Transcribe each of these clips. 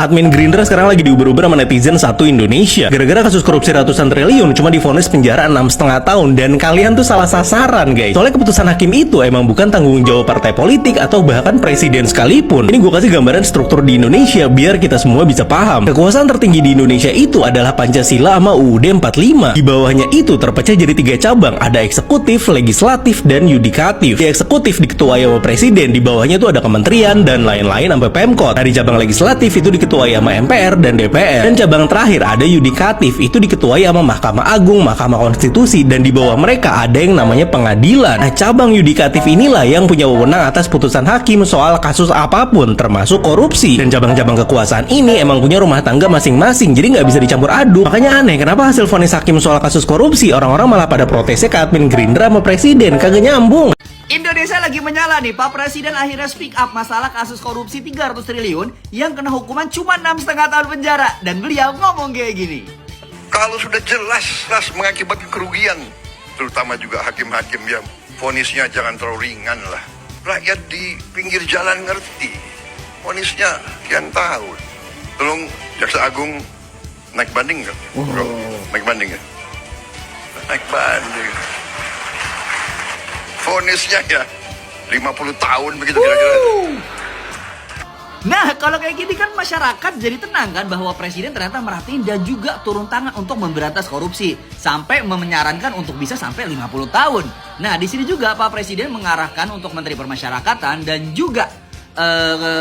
Admin Gerindra sekarang lagi diuber-uber sama netizen satu Indonesia. Gara-gara kasus korupsi ratusan triliun, cuma divonis penjara 6,5 tahun. Dan kalian tuh salah sasaran, guys. Soalnya keputusan hakim itu emang bukan tanggung jawab partai politik atau bahkan presiden sekalipun. Ini gue kasih gambaran struktur di Indonesia biar kita semua bisa paham. Kekuasaan tertinggi di Indonesia itu adalah Pancasila sama UUD 45. Di bawahnya itu terpecah jadi 3 cabang. Ada eksekutif, legislatif, dan yudikatif. Di eksekutif diketuai sama presiden. Di bawahnya tuh ada kementerian dan lain-lain sampai Pemkot. Nah, di cabang legislatif itu diketuai sama MPR dan DPR. Dan cabang terakhir ada yudikatif, itu diketuai sama Mahkamah Agung, Mahkamah Konstitusi, dan di bawah mereka ada yang namanya pengadilan. Nah, cabang yudikatif inilah yang punya wewenang atas putusan hakim soal kasus apapun, termasuk korupsi. Dan cabang-cabang kekuasaan ini emang punya rumah tangga masing-masing, jadi nggak bisa dicampur aduk. Makanya aneh, kenapa hasil vonis hakim soal kasus korupsi orang-orang malah pada protesnya ke admin Gerindra sama presiden, kagak nyambung. Indonesia lagi menyala nih, Pak Presiden akhirnya speak up masalah kasus korupsi 300 triliun yang kena hukuman cuma 6,5 tahun penjara. Dan beliau ngomong kayak gini. Kalau sudah jelas mengakibatkan kerugian, terutama juga hakim-hakim yang vonisnya jangan terlalu ringan lah. Rakyat di pinggir jalan ngerti, vonisnya sekian tahun. Tolong Jaksa Agung naik banding nggak? Bro, naik banding ya? Naik banding. Vonisnya ya 50 tahun begitu kira-kira. Nah, kalau kayak gini kan masyarakat jadi tenang kan bahwa presiden ternyata merhatiin dan juga turun tangan untuk memberantas korupsi sampai menyarankan untuk bisa sampai 50 tahun. Nah, di sini juga Pak Presiden mengarahkan untuk Menteri Permasyarakatan dan juga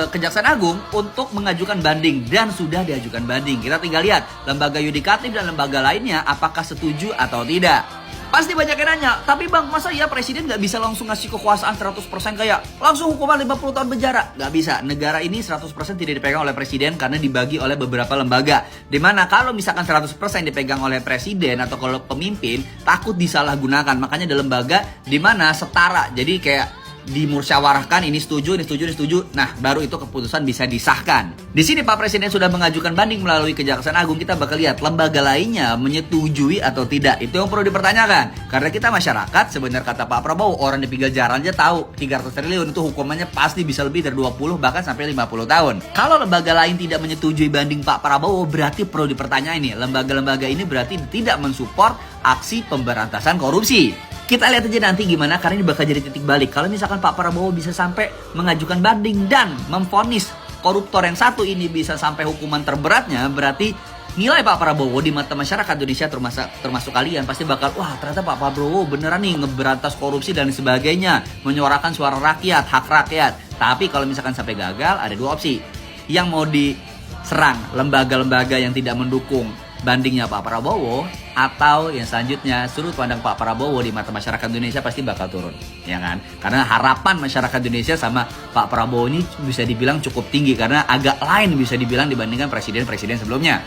Kejaksaan Agung untuk mengajukan banding dan sudah diajukan banding. Kita tinggal lihat lembaga yudikatif dan lembaga lainnya apakah setuju atau tidak. Pasti banyak yang nanya, tapi bang, masa ya presiden nggak bisa langsung ngasih kekuasaan 100% kayak langsung hukuman 50 tahun penjara? Nggak bisa, negara ini 100% tidak dipegang oleh presiden karena dibagi oleh beberapa lembaga. Dimana kalau misalkan 100% dipegang oleh presiden atau kalau pemimpin, takut disalahgunakan. Makanya ada lembaga dimana setara, jadi kayak dimusyawarahkan, ini setuju, ini setuju, ini setuju. Nah, baru itu keputusan bisa disahkan. Di sini Pak Presiden sudah mengajukan banding melalui Kejaksaan Agung. Kita bakal lihat lembaga lainnya menyetujui atau tidak. Itu yang perlu dipertanyakan. Karena kita masyarakat, sebenarnya kata Pak Prabowo, orang di pinggir jalan aja tahu 300 triliun itu hukumannya pasti bisa lebih dari 20 bahkan sampai 50 tahun. Kalau lembaga lain tidak menyetujui banding Pak Prabowo, berarti perlu dipertanyakan ini. Lembaga-lembaga ini berarti tidak mensupport aksi pemberantasan korupsi. Kita lihat aja nanti gimana, karena ini bakal jadi titik balik. Kalau misalkan Pak Prabowo bisa sampai mengajukan banding dan memvonis koruptor yang satu ini bisa sampai hukuman terberatnya, berarti nilai Pak Prabowo di mata masyarakat Indonesia termasuk kalian pasti bakal, wah ternyata Pak Prabowo beneran nih ngeberantas korupsi dan sebagainya, menyuarakan suara rakyat, hak rakyat. Tapi kalau misalkan sampai gagal, ada dua opsi. Yang mau diserang lembaga-lembaga yang tidak mendukung bandingnya Pak Prabowo, atau yang selanjutnya sudut pandang Pak Prabowo di mata masyarakat Indonesia pasti bakal turun, ya kan? Karena harapan masyarakat Indonesia sama Pak Prabowo ini bisa dibilang cukup tinggi karena agak lain bisa dibilang dibandingkan presiden-presiden sebelumnya.